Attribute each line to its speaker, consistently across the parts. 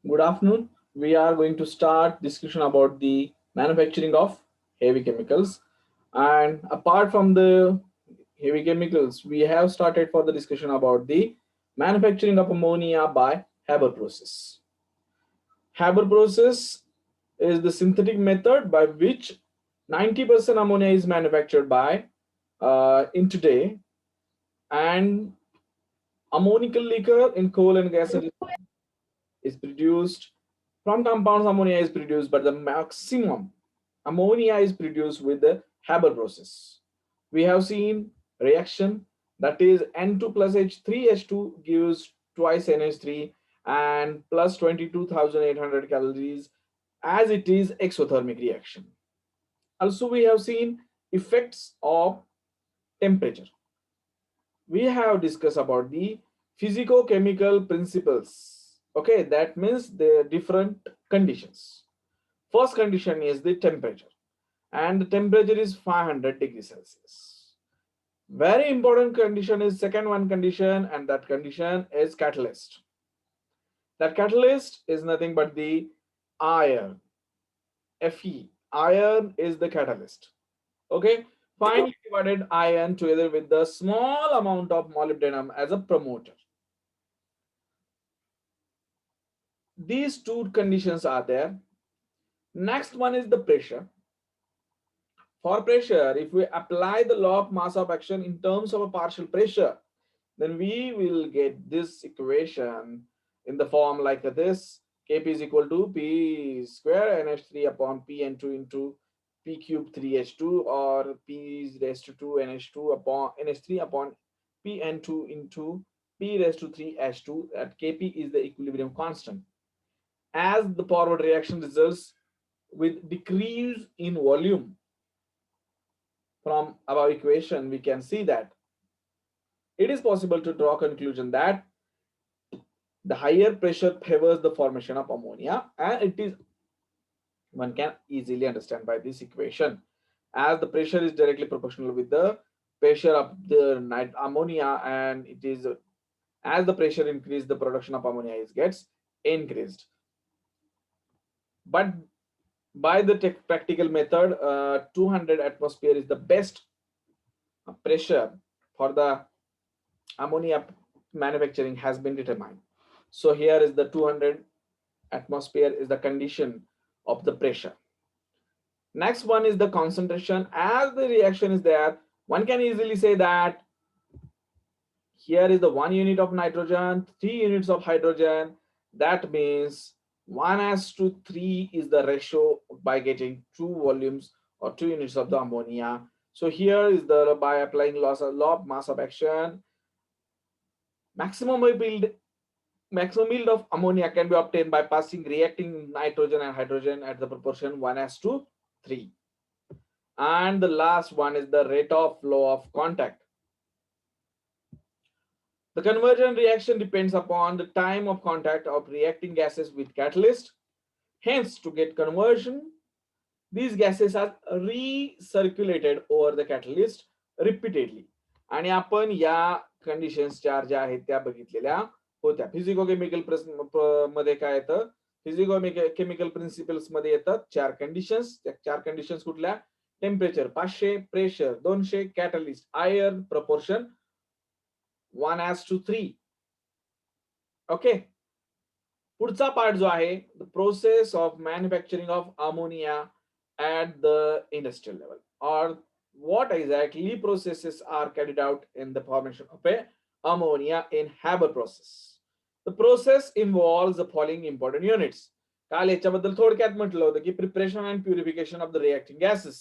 Speaker 1: Good afternoon. We are going to start discussion about the manufacturing of heavy chemicals. And apart from the heavy chemicals, we have started for the discussion about the manufacturing of ammonia by Haber process. Haber process is the synthetic method by which 90% ammonia is manufactured by in today, and ammonical liquor in coal and gas is produced from compounds. Ammonia is produced, but the maximum ammonia is produced with the Haber process. We have seen reaction, that is N2 plus H3H2 gives twice NH3 and plus 22,800 calories, as it is exothermic reaction. Also we have seen effects of temperature. We have discussed about the physico-chemical principles. Okay, that means the different conditions. First condition is the temperature, and the temperature is 500 degrees Celsius. Very important condition is second one condition, and that condition is catalyst. That catalyst is nothing but the iron. Fe, iron is the catalyst. Okay, finely divided iron together with the small amount of molybdenum as a promoter. These two conditions are there. Next one is the pressure. For pressure, if we apply the law of mass of action in terms of a partial pressure, then we will get this equation in the form like this: Kp is equal to P square NH3 upon Pn2 into P cube 3H2, or P raised to 2 NH2 upon NH3 upon Pn2 into P raised to 3H2. That Kp is the equilibrium constant. As the forward reaction results with decrease in volume, from our equation we can see that it is possible to draw a conclusion that the higher pressure favors the formation of ammonia, and it is, one can easily understand by this equation, as the pressure is directly proportional with the pressure of the ammonia, and it is, as the pressure increases, the production of ammonia is gets increased. But by the practical method, 200 atmosphere is the best pressure for the ammonia manufacturing has been determined. So here is the 200 atmosphere is the condition of the pressure. Next one is the concentration. As the reaction is there, one can easily say that here is the 1 unit of nitrogen, 3 units of hydrogen. That means 1:3 is the ratio by getting 2 volumes or 2 units of the ammonia. So here is the, by applying law of mass of action, maximum yield of ammonia can be obtained by passing reacting nitrogen and hydrogen at the proportion 1:3. And the last one is the rate of flow of contact. The conversion reaction depends upon the time of contact of reacting gases with catalyst. Hence, to get conversion, these gases are recirculated over the catalyst repeatedly. आणि आपण या conditions चार ज्या आहेत त्या बघितलेल्या होत्या. Physico chemical मध्ये काय येतं, फिजिको केमिकल प्रिन्सिपल्स मध्ये येतात 4 कंडिशन्स. त्या 4 कंडिशन्स कुठल्या? Temperature 500, pressure 200, catalyst iron proportion 1:3. Okay, पुढचा पार्ट जो आहे, the process of manufacturing of ammonia at the industrial level, or what exactly processes are carried out in the formation of a ammonia in Haber process. The process involves the following important units. काल याच्याबद्दल थोडक्यात म्हटलं होतं की preparation and purification of the reacting gases.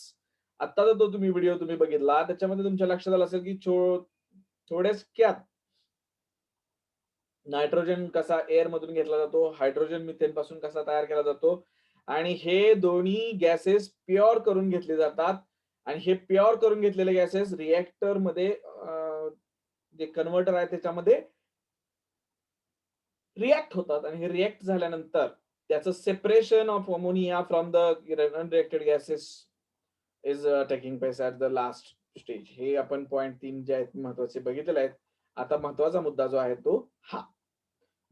Speaker 1: आता तो तुम्ही video तुम्ही बघितला, त्याच्यामध्ये तुमच्या लक्षात आलं असेल की थोड्याच नायट्रोजन कसा एअर मधून घेतला जातो, हायड्रोजन मिथेन पासून कसा तयार केला जातो, आणि हे दोन्ही गॅसेस प्युअर करून घेतले जातात. आणि हे प्युअर करून घेतलेले गॅसेस रिएक्टर मध्ये जे कन्व्हर्टर आहे त्याच्यामध्ये रिएक्ट होतात, आणि हे रिएक्ट झाल्यानंतर त्याचं separation of ammonia from the unreacted gases is taking place at the last stage. हे आपण पॉइंट 3 जे आहेत महत्वाचे बघितलेले आहेत. आता महत्वाचा मुद्दा जो आहे तो हा,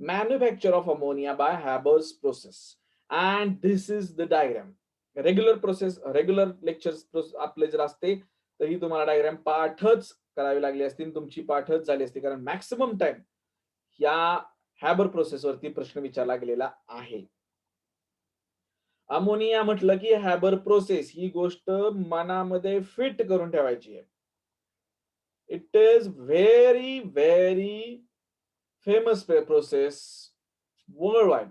Speaker 1: manufacture of ammonia by Haber's process. And this is the diagram. Regular process, regular lectures आपले जर असते तर ही तुम्हाला डायग्राम पाठच करावी लागली असती, तुमची पाठच झाली असती, कारण मॅक्सिमम टाइम या हॅबर प्रोसेसवरती प्रश्न विचारला गेलेला आहे. अमोनिया म्हटलं की हॅबर प्रोसेस ही गोष्ट मनामध्ये फिट करून ठेवायची आहे. It is very very famous process world wide.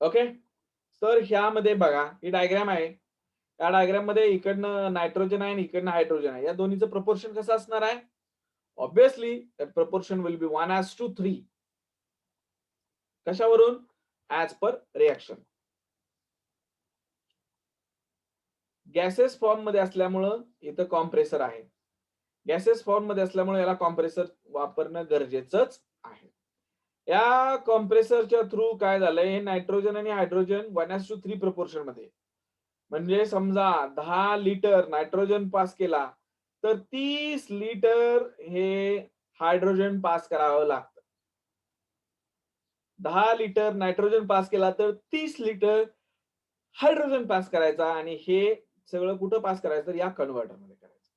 Speaker 1: Okay, तर ह्यामध्ये बघा ही डायग्राम आहे. या डायग्राम मध्ये इकडनं नायट्रोजन आहे आणि इकडनं हायड्रोजन आहे. या दोन्हीचं प्रपोर्शन कसं असणार आहे? Obviously that proportion will be 1:3. कशावरून? As per reaction. Gases form मध्ये असल्यामुळं इथं कॉम्प्रेसर आहे. गॅसेस फॉर्म मध्ये असल्यामुळे याला कॉम्प्रेसर वापरणं गरजेचंच आहे. या कॉम्प्रेसरच्या थ्रू काय झालंय, हे नायट्रोजन आणि हायड्रोजन 1:3 प्रपोर्शन मध्ये, म्हणजे समजा 10 लिटर नायट्रोजन पास केला तर 30 लिटर हे हायड्रोजन पास करावं लागतं. 10 लिटर नायट्रोजन पास केला तर 30 लिटर हायड्रोजन पास करायचा, आणि हे सगळं कुठं पास करायचं? या कन्व्हर्टर मध्ये करायचं.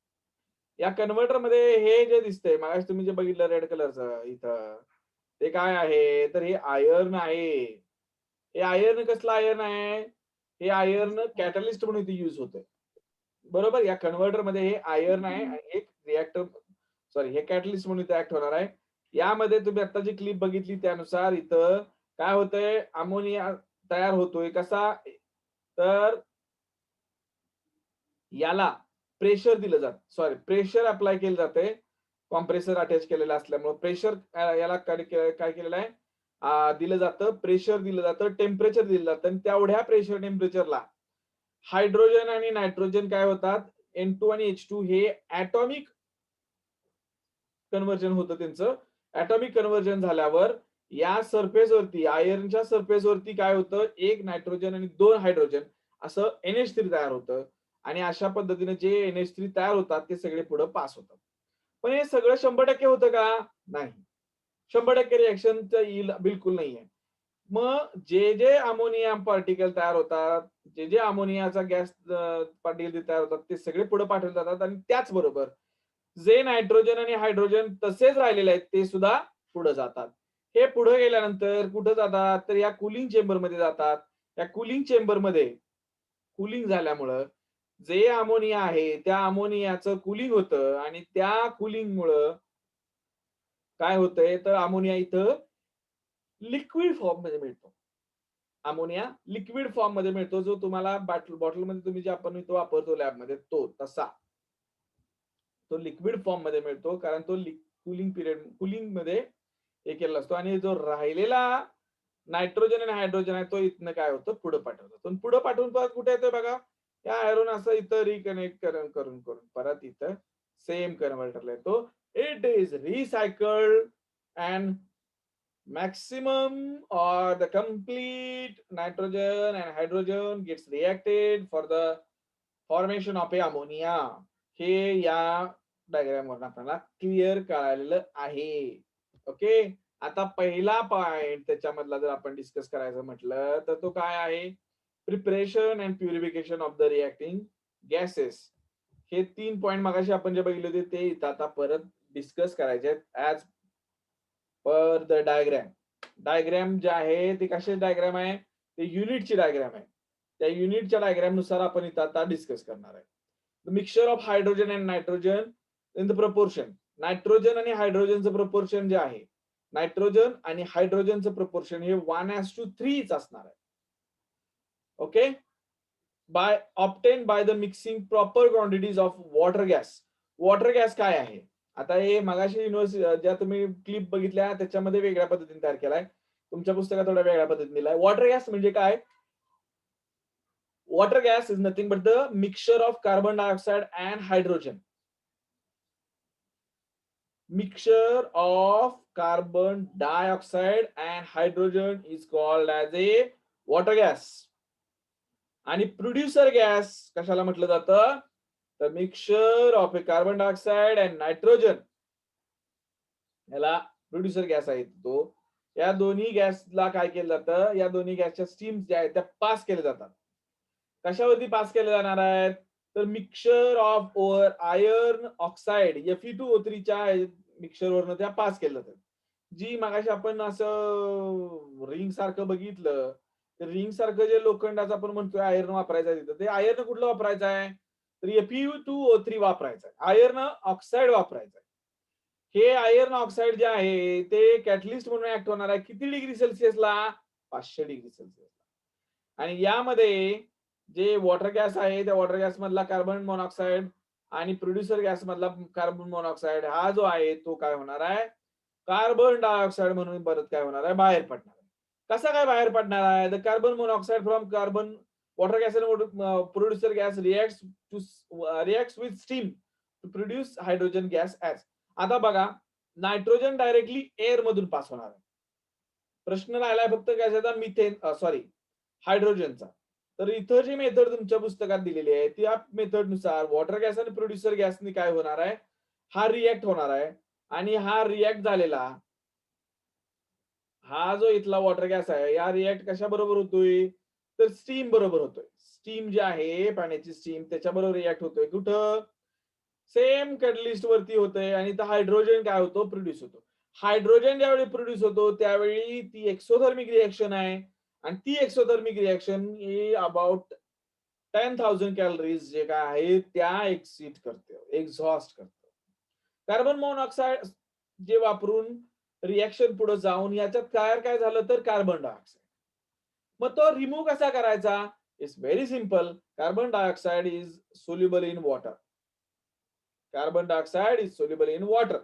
Speaker 1: या कन्व्हर्टर मध्ये हे जे दिसतंय, मागाशी तुम्ही जे बघितलं रेड कलरचं इथं, ते काय आहे? तर हे आयर्न आहे. हे आयर्न कसलं आयर्न आहे? हे आयर्न कॅटलिस्ट म्हणून इथे यूज होतंय. बरोबर, या कन्व्हर्टर मध्ये हे आयर्न आहे आणि एक रिएक्टर, सॉरी, हे कॅटलिस्ट म्हणून इथे ऍक्ट होणार आहे. यामध्ये तुम्ही आता जी क्लिप बघितली त्यानुसार इथं काय होतंय? अमोनिया तयार होतोय. कसा? तर याला प्रेशर दिलं जात, सॉरी, प्रेशर अप्लाय केलं जाते. कॉम्प्रेसर अटॅच केलेलं असल्यामुळे प्रेशर याला काय केलेलं आहे? दिलं जातं, प्रेशर दिलं जातं, टेम्परेचर दिलं जातं, आणि तेवढ्या प्रेशर टेम्परेचरला हायड्रोजन आणि नायट्रोजन काय होतात? N2 आणि H2 हे ऍटॉमिक कन्व्हर्जन होतं त्यांचं. ऍटॉमिक कन्व्हर्जन झाल्यावर या सरफेसवरती, आयर्नच्या सरफेसवरती काय होतं? 1 नायट्रोजन आणि 2 हायड्रोजन असं NH3 तयार होतं, आणि अशा पद्धतीने जे NH3 तयार होतात ते सगळे पुढे पास होतात. पण हे सगळं 100% होतं का? नाही. 100% रिएक्शन येईल बिलकुल नाहीये. मग जे जे अमोनिया पार्टिकल तयार होतात, जे जे अमोनियाचा गॅस पार्टिकल तयार होतात, ते सगळे पुढे पाठवले जातात, आणि त्याचबरोबर जे नायट्रोजन आणि हायड्रोजन तसेच राहिलेले आहेत ते सुद्धा पुढे जातात. हे पुढे गेल्यानंतर कुठे जातात? तर या कुलिंग चेंबर मध्ये जातात. या कुलिंग चेंबर मध्ये कुलिंग झाल्यामुळं जे अमोनिया आहे त्या अमोनियाचं कुलिंग होतं, आणि त्या कुलिंगमुळं काय होतंय? तर अमोनिया इथं लिक्विड फॉर्म मध्ये मिळतो. अमोनिया लिक्विड फॉर्म मध्ये मिळतो, जो तुम्हाला बॉटलमध्ये तुम्ही जे आपण इथं वापरतो लॅबमध्ये तो तसा तो लिक्विड फॉर्म मध्ये मिळतो, कारण तो कुलिंग पिरियड, कुलिंग मध्ये हे केलेला असतो. आणि जो राहिलेला नायट्रोजन आणि हायड्रोजन आहे तो इथनं काय होतं? पुढे पाठवतो. पण पुढे पाठवून परत कुठे येतोय बघा? या आयर्न असं इथं रिकनेक्ट करून करून करून परत इथं सेम कन्व्हर्टरला येतो. It is recycled, and maximum or the complete nitrogen and hydrogen gets reacted for the formation of a ammonia. हे या डायग्राम वरून आपल्याला क्लिअर कळालेलं आहे. ओके, आता पहिला पॉइंट त्याच्यामधला जर आपण डिस्कस करायचं म्हटलं तर तो काय आहे? Preparation and purification of the reacting gases. हे 3 पॉइंट मगाशी आपण जे बघितले होते ते इथं आता परत डिस्कस करायचे आहेत as per the diagram. Diagram जे आहे ते कशाची डायग्राम आहे? ते युनिटची डायग्राम आहे. त्या युनिटच्या डायग्राम नुसार आपण इथं आता डिस्कस करणार आहे. The mixture of hydrogen and nitrogen in the proportion. Nitrogen आणि हायड्रोजनचं प्रपोर्शन जे आहे, नायट्रोजन आणि हायड्रोजनचं प्रपोर्शन हे 1:3 असणार आहे. Okay, by obtain by the mixing proper quantities of water gas. Water gas काय आहे? आता हे मगाशी युनिव्हर्सिटी ज्या तुम्ही क्लिप बघितल्या त्याच्यामध्ये वेगळ्या पद्धतीने तयार केलाय, तुमच्या पुस्तकात थोड्या वेगळ्या पद्धतीने दिलाय. वॉटर गॅस म्हणजे काय? Water gas is nothing but the mixture of carbon dioxide and hydrogen. Mixture of carbon dioxide and hydrogen is called as a water gas. आणि प्रोड्युसर गॅस कशाला म्हटलं जातं? The mixture of A carbon dioxide and nitrogen, याला producer gas आहे तो. या दोन्ही गॅसला काय केलं जातं, या दोन्ही गॅसच्या स्टीम ज्या आहेत त्या पास केल्या जातात. कशावरती पास केल्या जाणार आहेत, तर mixture of over iron oxide Fe2O3 च्या मिक्सचरवरनं त्या पास केल्या जातात. जी मगाशी आपण असं रिंग सारखं बघितलं, तर रिंग सारखं जे लोखंडाचं आपण म्हणतोय आयर्न वापरायचं आहे तिथं, ते आयर्न कुठलं वापरायचं आहे, तर Fe2O3 वापरायचं आहे, आयर्न ऑक्साईड वापरायचं आहे. हे आयर्न ऑक्साईड जे आहे ते कॅटलिस्ट म्हणून ऍक्ट होणार आहे किती डिग्री सेल्सिअसला, 500 डिग्री सेल्सिअसला. आणि यामध्ये जे वॉटर गॅस आहे त्या वॉटर गॅस मधला कार्बन मोनॉक्साईड आणि प्रोड्युसर गॅस मधला कार्बन मोनॉक्साईड हा जो आहे तो काय होणार आहे, कार्बन डायऑक्साईड म्हणून परत काय होणार आहे, बाहेर पडणार आहे. कसा काय बाहेर पडणार आहे, the carbon monoxide from carbon water gas आणि producer gas reacts with steam to produce hydrogen gas as. आता बघा, नायट्रोजन डायरेक्टली एअर मधून पास होणार आहे. प्रश्न राहिलाय फक्त कशाचा, मिथेन सॉरी हायड्रोजनचा. तर इथं जी मेथड तुमच्या पुस्तकात दिलेली आहे त्या मेथडनुसार वॉटर गॅस आणि प्रोड्युसर गॅसनी काय होणार आहे, हा रिएक्ट होणार आहे. आणि हा रिएक्ट झालेला हा जो इथला वॉटर गॅस आहे या रिएक्ट कशा बरोबर होतोय, तर स्टीम बरोबर होतोय. स्टीम जी आहे पाण्याची स्टीम त्याच्याबरोबर रिएक्ट होतोय. कुठं, सेम कॅटलिस्ट वरती होतंय. आणि तर हायड्रोजन काय होतो, प्रोड्यूस होतो. हायड्रोजन ज्यावेळी प्रोड्यूस होतो त्यावेळी ती एक्सोथर्मिक रिएक्शन आहे. आणि ती exothermic reaction he about 10,000 calories जे काय आहे त्या एक्सिट करते, एक्झॉस्ट करते. कार्बन मोनॉक्साईड जे वापरून रिएक्शन पुढे जाऊन याच्यात तयार काय झालं, तर कार्बन डायऑक्साईड. मग तो रिमूव्ह कसा करायचा, it's very simple. Carbon dioxide is soluble in water. Carbon dioxide is soluble in water.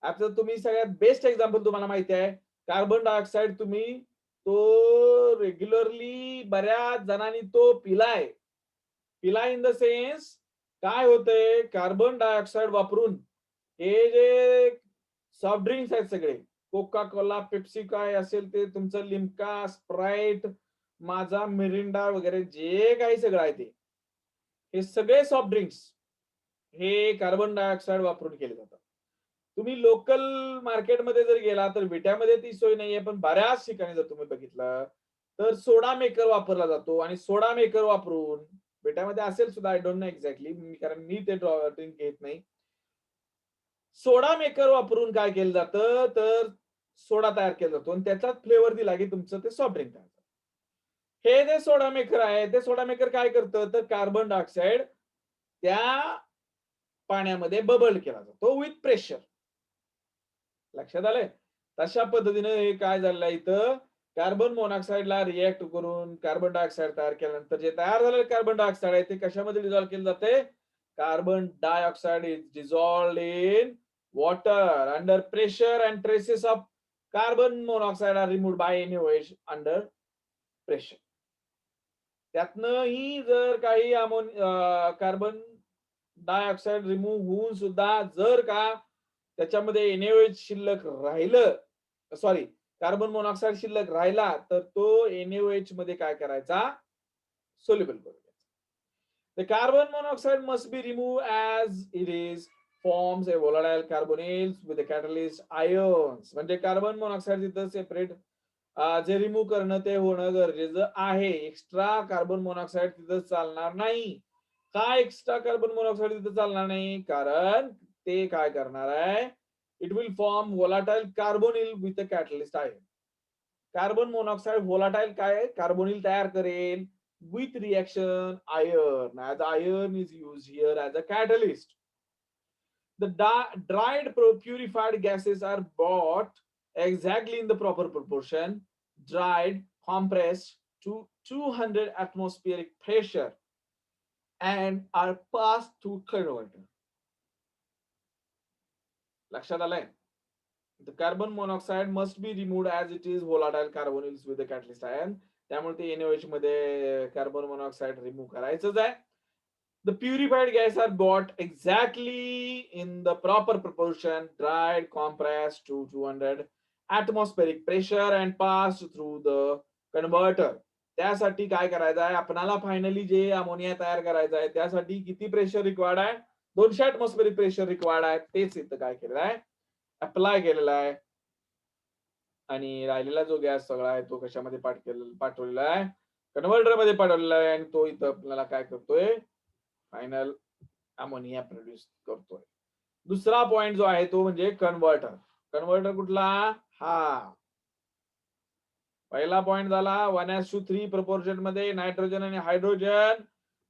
Speaker 1: आता तुम्ही सगळ्यात बेस्ट एक्झाम्पल तुम्हाला माहिती आहे, कार्बन डायऑक्साईड तुम्ही तो रेग्युलरली बऱ्याच जणांनी तो पिलाय. पिलाय इन द सेन्स काय होतंय, कार्बन डायऑक्साईड वापरून हे जे सॉफ्ट ड्रिंक्स आहेत सगळे, कोका कोला, पेप्सी काय असेल ते तुमचं, लिम्का, स्प्राईट, माझा, मिरिंडा वगैरे जे काही सगळं आहे ते, हे सगळे सॉफ्ट ड्रिंक्स हे कार्बन डायऑक्साईड वापरून केले जातात. तुम्ही लोकल मार्केटमध्ये जर गेला तर विट्यामध्ये ती सोय नाहीये, पण बऱ्याच ठिकाणी जर तुम्ही बघितलं तर सोडा मेकर वापरला जातो. आणि सोडा मेकर वापरून, विट्यामध्ये असेल सुद्धा, आय डोंट नो एक्झॅक्टली, कारण मी ते ड्रिंक घेत नाही. सोडा मेकर वापरून काय केलं जातं, तर सोडा तयार केला जातो आणि त्याचाच फ्लेवर दिला की तुमचं ते सॉफ्ट ड्रिंक तयार. हे जे सोडा मेकर आहे ते सोडा मेकर काय करतं, तर कार्बन डायऑक्साईड त्या पाण्यामध्ये बबल केला जातो विथ प्रेशर. लक्षात आलंय. तशा पद्धतीने हे काय झालं इथं, कार्बन मोनॉक्साईडला रिएक्ट करून कार्बन डायऑक्साईड तयार केल्यानंतर जे तयार झालेलं कार्बन डायऑक्साईड आहे ते कशामध्ये डिझॉल्व्ह केलं जाते, carbon dioxide is dissolved in water under pressure and traces of carbon monoxide are removed by NaOH under pressure. त्यातनंही जर काही कार्बन डायऑक्साईड रिमूव्ह होऊन सुद्धा जर का त्याच्यामध्ये NaOH शिल्लक राहिलं, सॉरी कार्बन मोनॉक्साईड शिल्लक राहिला, तर तो NaOH मध्ये काय करायचा, सोल्युबल करून घ्यायचा. The carbon monoxide must be removed as it is forms a volatile carbonyls with a catalyst ions. म्हणजे कार्बन मोनॉक्साईड तिथं सेपरेट जे रिमूव्ह करणं ते होणं गरजेचं आहे. एक्स्ट्रा कार्बन मोनॉक्साईड तिथं चालणार नाही. का एक्स्ट्रा कार्बन मोनॉक्साईड तिथं चालणार नाही, कारण ते काय करणार आहे, it will form volatile carbonyl with a catalyst ion. Carbon monoxide volatile काय कार्बोनिल तयार करेल with reaction iron, as iron is used here as a catalyst. The dried purified gases are brought exactly in the proper proportion, dried, compressed to 200 atmospheric pressure and are passed through converter. लक्षात आलंय. The carbon monoxide must be removed as it is volatile carbonyls with the catalyst ion. त्यामुळे ते NaOH मध्ये carbon monoxide remove करायचंच आहे. The purified gas are brought exactly in the proper proportion, dried, compressed to 200 atmospheric pressure and passed through the converter. त्यासाठी काय करायचं आहे, आपल्याला फायनली जे अमोनिया तयार करायचं आहे त्यासाठी किती प्रेशर रिक्वायर्ड आहे, 200 atmospheric प्रेशर रिक्वायर्ड आहे. तेच इथं काय केलेलं आहे, अप्लाय केलेला आहे. आणि राहिलेला जो गॅस सगळा आहे तो कशामध्ये पाठवलेला आहे, कन्व्हर्टर मध्ये पाठवलेला आहे, आणि तो इथं आपल्याला काय करतोय, फायनल अमोनिया प्रोड्यूस करतोय. दुसरा पॉइंट जो आहे तो म्हणजे कन्व्हर्टर. कन्व्हर्टर कुठला, हा पहिला पॉइंट झाला 1:3 प्रपोर्शन मध्ये नायट्रोजन आणि हायड्रोजन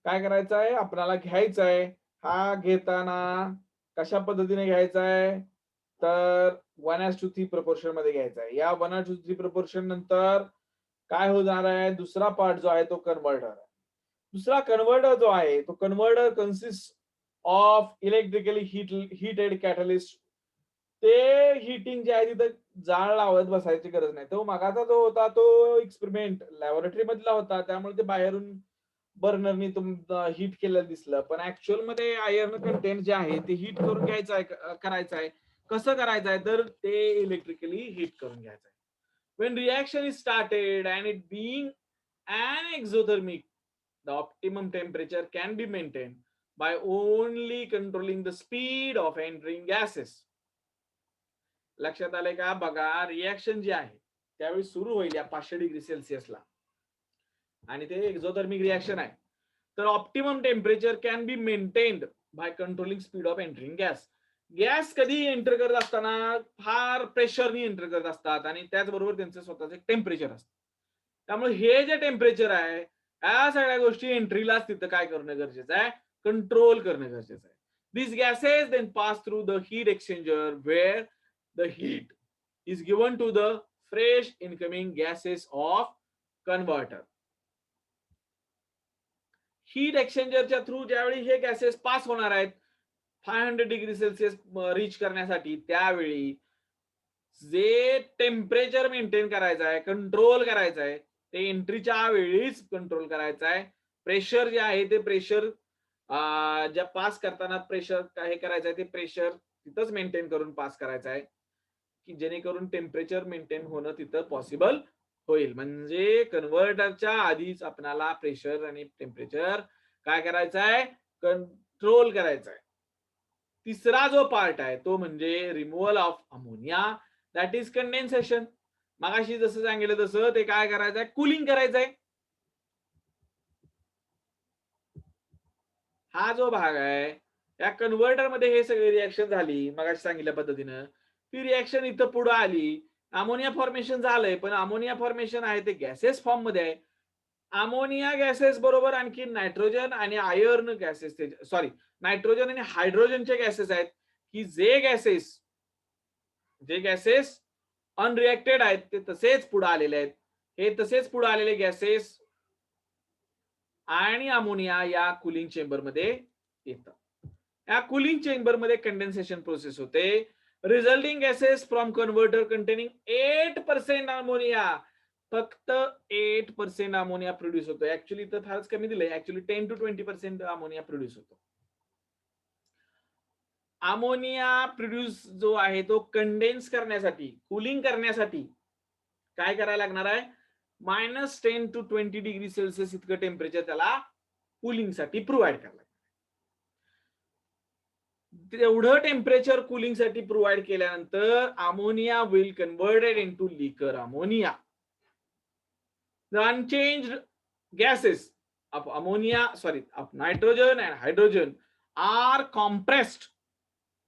Speaker 1: काय करायचं आहे आपल्याला घ्यायचं आहे. हा घेताना कशा पद्धतीने घ्यायचा आहे, तर 1:3 प्रपोर्शन मध्ये घ्यायचा आहे. या 1:3 प्रपोर्शन नंतर काय होणार आहे, दुसरा पार्ट जो आहे तो कन्व्हर्टर आहे. दुसरा कन्व्हर्टर जो आहे तो converter consist of electrically heated catalyst. ते हीटिंग जे आहे तिथं जाळ लावत बसायची गरज नाही. तो मागाचा जो होता तो एक्सपेरिमेंट लॅबोरेटरी मधला होता, त्यामुळे ते बाहेरून बर्नरनी हीट केलेलं दिसलं, पण ऍक्च्युअल मध्ये आयर्न कंटेंट जे आहे ते हीट करून घ्यायचं आहे, करायचं आहे. कसं करायचं आहे, तर ते इलेक्ट्रिकली हीट करून घ्यायचं आहे. when reaction is started and it being an exothermic, the optimum temperature can be maintained by only controlling the speed of entering gases. लक्षात आले का, बघा रिएक्शन जे आहे त्यावेळी सुरू होईल या 500 डिग्री सेल्सिअसला, आणि ते एक्झोथर्मिक रिएक्शन आहे, तर optimum temperature can be maintained by controlling speed of entering gas. Gas कधी एंटर करत असताना फार प्रेशरनी एंटर करत असतात, आणि त्याचबरोबर त्यांचं स्वतःचं टेम्परेचर असतं. त्यामुळे हे जे टेम्परेचर आहे या सगळ्या गोष्टी एंट्रीलाच तिथं काय करणं गरजेचं आहे, कंट्रोल करणं गरजेचं आहे. These gases then pass through the heat exchanger where the heat is given to the fresh incoming gases of converter. Heat एक्सचेंजरच्या थ्रू ज्यावेळी हे गॅसेस पास होणार आहेत 500 डिग्री सेल्सिअस रीच करण्यासाठी, त्यावेळी जे टेम्परेचर मेंटेन करायचं आहे, कंट्रोल करायचं आहे, ते एंट्रीच्या वेळीच कंट्रोल करायचं आहे. प्रेशर जे आहे ते प्रेशर ज्या पास करताना प्रेशर हे करायचं आहे ते प्रेशर तिथंच मेंटेन करून पास करायचं आहे, की जेणेकरून टेम्परेचर मेंटेन होणं तिथं पॉसिबल होईल. म्हणजे कन्व्हर्टरच्या आधीच आपल्याला प्रेशर आणि टेम्परेचर काय करायचं आहे, कंट्रोल करायचं आहे. तिसरा जो पार्ट आहे तो म्हणजे removal of ammonia, that is condensation. मगाशी जसं सांगितलं तसं ते काय करायचं आहे, कुलिंग करायचं आहे. हा जो भाग आहे या कन्व्हर्टर मध्ये हे सगळी रिएक्शन झाली मगाशी सांगितल्या पद्धतीनं, ती रिएक्शन इथं पुढे आली, अमोनिया फॉर्मेशन झालंय, पण अमोनिया फॉर्मेशन आहे ते गॅसेस फॉर्म मध्ये आहे. अमोनिया गॅसेस बरोबर आणखी नायट्रोजन आणि आयर्न गॅसेस, सॉरी नायट्रोजन आणि हायड्रोजनचे गॅसेस आहेत, की जे गॅसेस अनरिएक्टेड आहेत ते तसेच पुढे आलेले आहेत. हे तसेच पुढे आलेले गॅसेस आणि अमोनिया या कुलिंग चेंबर मध्ये येतात. या कुलिंग चेंबर मध्ये कंडेन्सेशन प्रोसेस होते. Resulting gases from converter containing 8% ammonia, फक्त 8% अमोनिया प्रोड्यूस होतो. ऍक्च्युअली तर फारच कमी दिलंय, ऍक्च्युअली 10 to 20% अमोनिया प्रोड्यूस होतो. अमोनिया प्रोड्यूस जो आहे तो कंडेन्स करण्यासाठी, कुलिंग करण्यासाठी काय करायला लागणार आहे, -10 to 20 डिग्री सेल्सिअस इतकं टेम्परेचर त्याला कुलिंगसाठी प्रोव्हाइड करायला लागणार. तेवढं टेम्परेचर कुलिंगसाठी प्रोव्हाइड केल्यानंतर अमोनिया विल कन्वर्टेड इनटू लिकर ammonia. The unchanged gases of nitrogen and hydrogen are compressed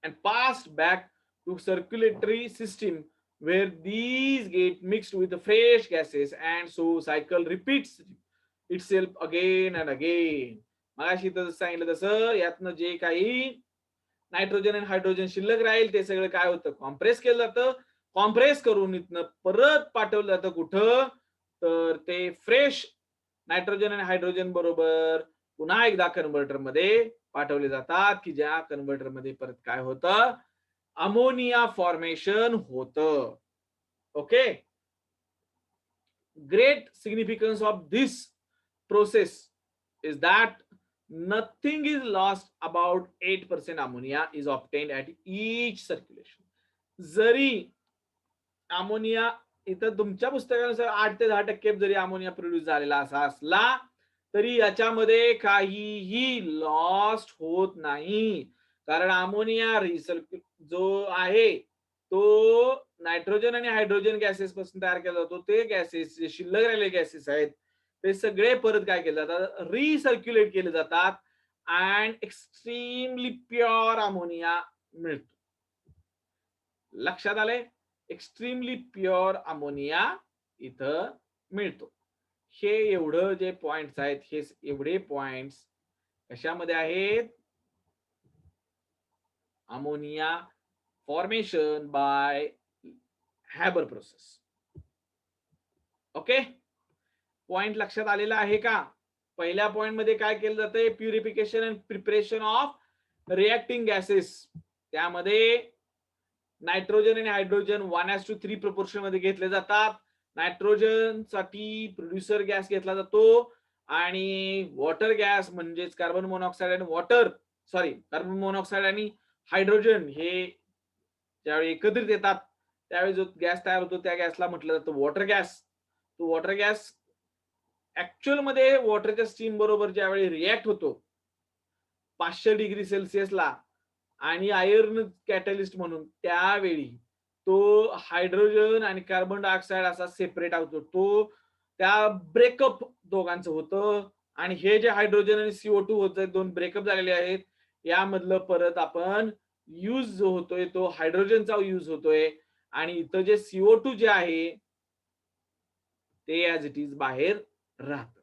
Speaker 1: and passed back to circulatory system where these get mixed with the fresh gases, and so cycle repeats itself again and again. मगाशी तसं सांगितलं तसं यातनं जे काही nitrogen आणि hydrogen शिल्लक राहील ते सगळं काय होतं, कॉम्प्रेस केलं जातं. कॉम्प्रेस करून इथनं परत पाठवलं जातं कुठं, तर ते फ्रेश नायट्रोजन आणि हायड्रोजन बरोबर पुन्हा एकदा कन्व्हर्टर मध्ये पाठवले जातात, की ज्या कन्व्हर्टर मध्ये परत काय होतं, अमोनिया फॉर्मेशन होतं. Okay, great significance of this process is that nothing is lost. About 8% ammonia is obtained at each circulation. जरी अमोनिया इथं तुमच्या पुस्तकानुसार 8 ते 10% जरी अमोनिया प्रोड्यूस झालेला असला तरी याच्यामध्ये काहीही लॉस्ट होत नाही, कारण अमोनिया जो आहे तो
Speaker 2: नायट्रोजन आणि हायड्रोजन गॅसेस पासून तयार केला जातो, ते गॅसेस जे शिल्लक राहिलेले गॅसेस आहेत ते सगळे परत काय केले जातात, रिसर्क्युलेट केले जातात अँड एक्स्ट्रीमली प्युअर अमोनिया मिळतो. लक्षात आले? एक्स्ट्रीमली प्युअर अमोनिया इथं मिळतो. हे एवढं जे पॉइंट्स आहेत, हे एवढे पॉइंट्स कशामध्ये आहेत? Ammonia formation by Haber process. Okay, point लक्षात आलेला आहे का? पहिल्या पॉइंट मध्ये काय केलं जातंय? Purification and preparation of reacting gases. त्यामध्ये नायट्रोजन आणि हायड्रोजन 1:3 प्रोपोर्शन मध्ये घेतले जातात. नायट्रोजन साठी प्रोड्युसर गॅस घेतला जातो आणि वॉटर गॅस म्हणजेच कार्बन मोनॉक्साईड आणि कार्बन मोनॉक्साईड आणि हायड्रोजन हे ज्यावेळी एकत्रित येतात त्यावेळी जो गॅस तयार होतो त्या गॅसला म्हटलं जातं वॉटर गॅस. तो वॉटर गॅस ऍक्च्युअल मध्ये वॉटरच्या स्टीम बरोबर ज्यावेळी रिॲक्ट होतो 500 डिग्री सेल्सिअसला आणि आयर्न कॅटलिस्ट म्हणून, त्यावेळी तो हायड्रोजन आणि कार्बन डायऑक्साईड असा सेपरेट होतो. तो त्या ब्रेकअप दोघांचं होतं आणि हे जे हायड्रोजन आणि CO2 होत दोन ब्रेकअप झालेले आहेत, यामधलं परत आपण यूज जो होतोय तो हायड्रोजनचा यूज होतोय आणि इथं जे CO2 जे आहे ते ऍज इट इज बाहेर राहतं.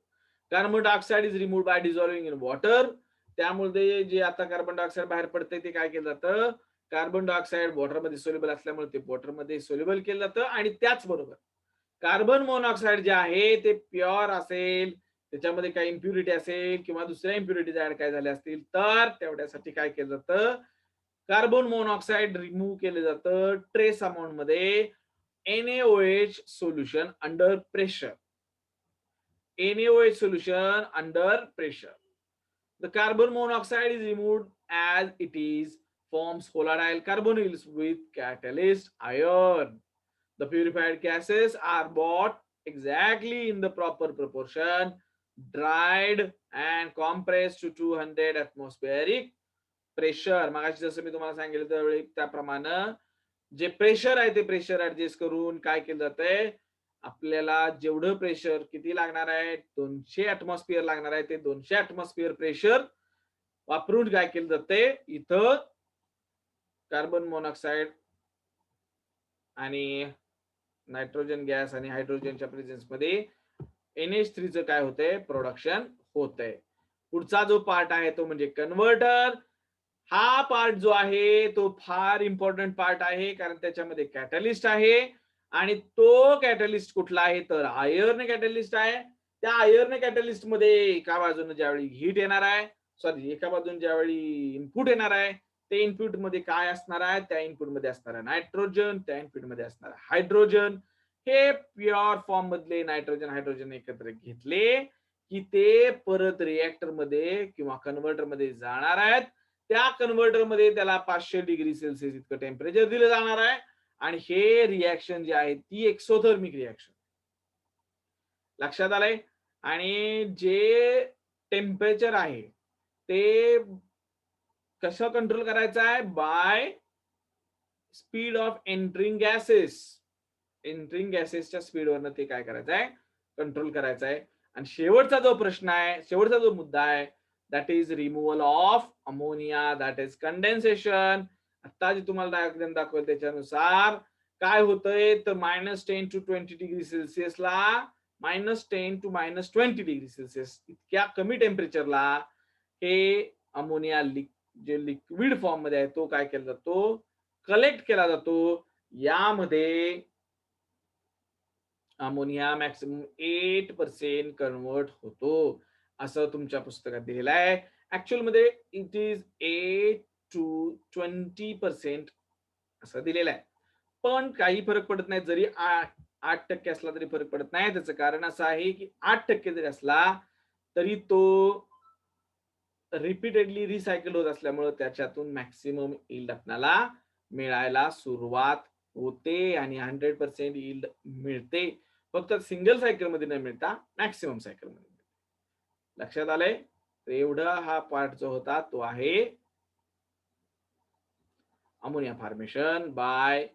Speaker 2: Carbon dioxide is removed by dissolving in water. त्यामुळे जे आता कार्बन डायऑक्साईड बाहेर पडतंय ते काय केलं जातं? कार्बन डायऑक्साईड वॉटरमध्ये सोल्युबल असल्यामुळे ते वॉटरमध्ये सोल्युबल केलं जातं आणि त्याचबरोबर कार्बन मोनॉक्साईड जे आहे ते प्युअर असेल, त्याच्यामध्ये काही इम्प्युरिटी असेल किंवा दुसऱ्या इम्प्युरिटीज ऍड काय झाल्या असतील तर तेवढ्यासाठी काय केलं जातं? कार्बन मोनॉक्साईड रिमूव्ह केलं जातं ट्रेस अमाऊंट मध्ये NaOH solution under pressure. NaOH solution under pressure. The carbon monoxide is removed as it is, forms volatile carbonyls with catalyst iron. The purified gases are brought exactly in the proper proportion, dried and compressed to 200 atmospheric pressure. मगाशी जसं मी तुम्हाला सांगितलं त्यावेळी त्याप्रमाणे जे pressure आहे ते pressure adjust करून काय केलं जातंय? आपल्याला जेवढं प्रेशर किती लागणार आहे, 200 ऍटमॉस्फिअर लागणार आहे, ते 200 ऍटमॉस्फिअर प्रेशर वापरून काय केलं जातंय? इथं कार्बन मोनॉक्साईड आणि नायट्रोजन गॅस आणि हायड्रोजनच्या प्रेझेन्स मध्ये NH3 काय होतंय? प्रोडक्शन होतंय. पुढचा जो पार्ट आहे तो म्हणजे कन्व्हर्टर. हा पार्ट जो आहे तो फार इम्पॉर्टंट पार्ट आहे, कारण त्याच्यामध्ये कॅटलिस्ट आहे आणि तो कॅटलिस्ट कुठला आहे तर आयर्न कॅटलिस्ट आहे. त्या आयर्न कॅटलिस्ट मध्ये एका बाजूने ज्यावेळी हीट येणार आहे, एका बाजूने ज्यावेळी इनपुट येणार आहे, ते इनपुट मध्ये काय असणार आहे? त्या इनपुट मध्ये असणार आहे नायट्रोजन, त्या इनपुट मध्ये असणार आहे हायड्रोजन. हे प्युअर फॉर्म मधले नायट्रोजन हायड्रोजन एकत्र घेतले की ते परत रिएक्टर मध्ये किंवा कन्व्हर्टर मध्ये जाणार आहेत. त्या कन्व्हर्टर मध्ये त्याला 500 डिग्री सेल्सिअस इतकं टेम्परेचर दिलं जाणार आहे आणि हे रिॲक्शन जे आहे ती एक्सोथर्मिक रिॲक्शन. लक्षात आलंय? आणि जे टेम्परेचर आहे ते कसं कंट्रोल करायचं आहे? By speed of entering gases. Entering गॅसेसच्या स्पीडवरनं ते काय करायचं आहे? कंट्रोल करायचं आहे. आणि शेवटचा जो प्रश्न आहे, शेवटचा जो मुद्दा आहे, that is removal of ammonia, that is condensation. आता जे तुम्हाला डायग्राम दाखवेल त्याच्यानुसार काय होतंय तर -10 to 20 डिग्री सेल्सिअसला -10 to -20 डिग्री सेल्सिअस इतक्या कमी टेम्परेचरला हे अमोनिया जे लिक्विड फॉर्म मध्ये आहे तो काय केला जातो? कलेक्ट केला जातो. यामध्ये अमोनिया मॅक्सिमम 8% कन्वर्ट होतो असं तुमच्या पुस्तकात दिलेलं आहे. ऍक्च्युअल मध्ये इट इज 8 to 20% असं दिलेलं आहे. पण काही फरक पडत नाही, जरी 8% असला तरी फरक पडत नाही. त्याचं कारण असं आहे की 8% जरी असला तरी तो रिपीटेडली रिसायकल होत असल्यामुळे त्याच्यातून मॅक्सिमम यील्ड आपल्याला मिळायला सुरुवात होते आणि 100% यील्ड मिळते. फक्त सिंगल सायकल मध्ये न मिळता मॅक्सिमम सायकल मध्ये. लक्षात आलंय? तर एवढा हा पार्ट जो होता तो आहे ammonia formation by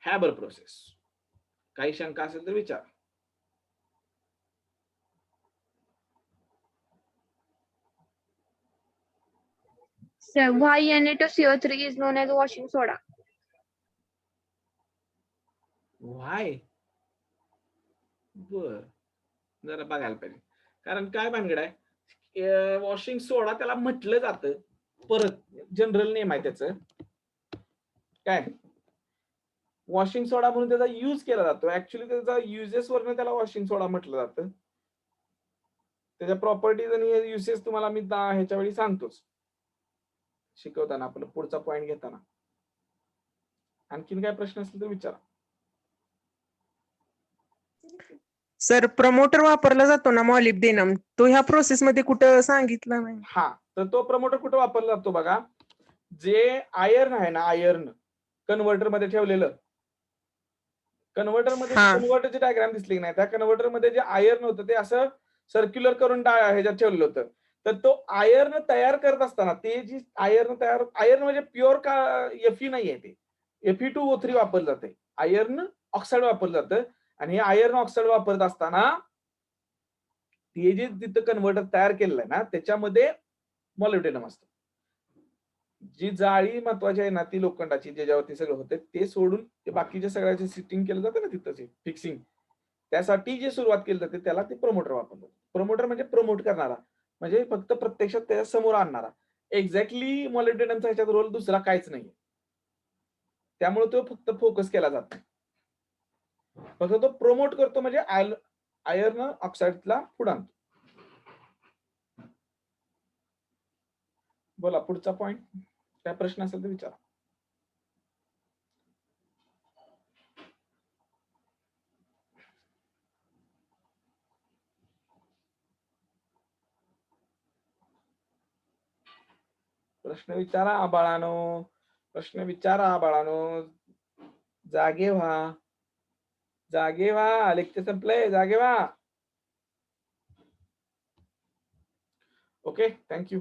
Speaker 2: Haber process. काही शंका असेल तर विचार.
Speaker 3: Sir, why Na2CO3 is known as washing soda?
Speaker 2: व्हाय? बर, जरा बघायला पाहिजे. कारण काय भानगड आहे, वॉशिंग सोडा त्याला म्हटलं जातं, परत जनरल नेम आहे त्याचं काय, वॉशिंग सोडा म्हणून त्याचा यूज केला जातो. ऍक्च्युली त्याचा युजेस वरनं त्याला वॉशिंग सोडा म्हटलं जातं. त्याच्या प्रॉपर्टीज आणि युसेस तुम्हाला मी ह्याच्या वेळी सांगतोच शिकवताना, आपला पुढचा पॉइंट घेताना. आणखीन काय प्रश्न असतील तर विचारा.
Speaker 4: सर, प्रमोटर वापरला जातो ना मॉलिब्डेनम, तो ह्या प्रोसेस मध्ये कुठं सांगितला नाही.
Speaker 2: हा, तर तो प्रमोटर कुठे वापरला जातो बघा, जे आयर्न आहे ना, आयर्न कन्व्हर्टर मध्ये ठेवलेलं, कन्व्हर्टर मध्ये कन्व्हर्टरची डायग्राम दिसली नाही, त्या कन्व्हर्टर मध्ये जे आयर्न होतं ते असं सर्क्युलर करून ह्याच्यात ठेवलेलं होतं. तर तो आयर्न तयार करत असताना ते जी आयर्न म्हणजे प्युअर का Fe नाहीये, ते Fe2O3 वापरलं जाते, आयर्न ऑक्साईड वापरलं जातं. आणि हे आयर्न ऑक्साईड वापरत असताना ते जे तिथं कन्व्हर्टर तयार केलेलं आहे ना, त्याच्यामध्ये मॉलिब्डेनम असतं. जी जाळी महत्वाची आहे ना, ती लोखंडाची, ज्याच्यावरती सगळं होतं ते सोडून ते बाकीच्या सगळ्याचे सिटिंग केलं जातं ना तिथं, फिक्सिंग, त्यासाठी जे सुरुवात केली जाते त्याला ते प्रमोटर वापरतात. प्रमोटर म्हणजे प्रमोट करणारा, म्हणजे फक्त प्रत्यक्षात त्याच्या समोर आणणारा. एक्झॅक्टली मॉलिब्डेनमचा ह्याच्यात रोल दुसरा काहीच नाही, त्यामुळे तो फक्त फोकस केला जातो. फक्त तो प्रमोट करतो, म्हणजे आयर्न ऑक्साईडला पुढे आणतो. बोला पुढचा पॉइंट, काय प्रश्न असेल तर विचारा. प्रश्न विचारा बाळानो, प्रश्न विचारा बाळानो, जागे व्हा, जागे व्हा, लेक्चर संपलंय, जागे व्हा. Okay, thank you.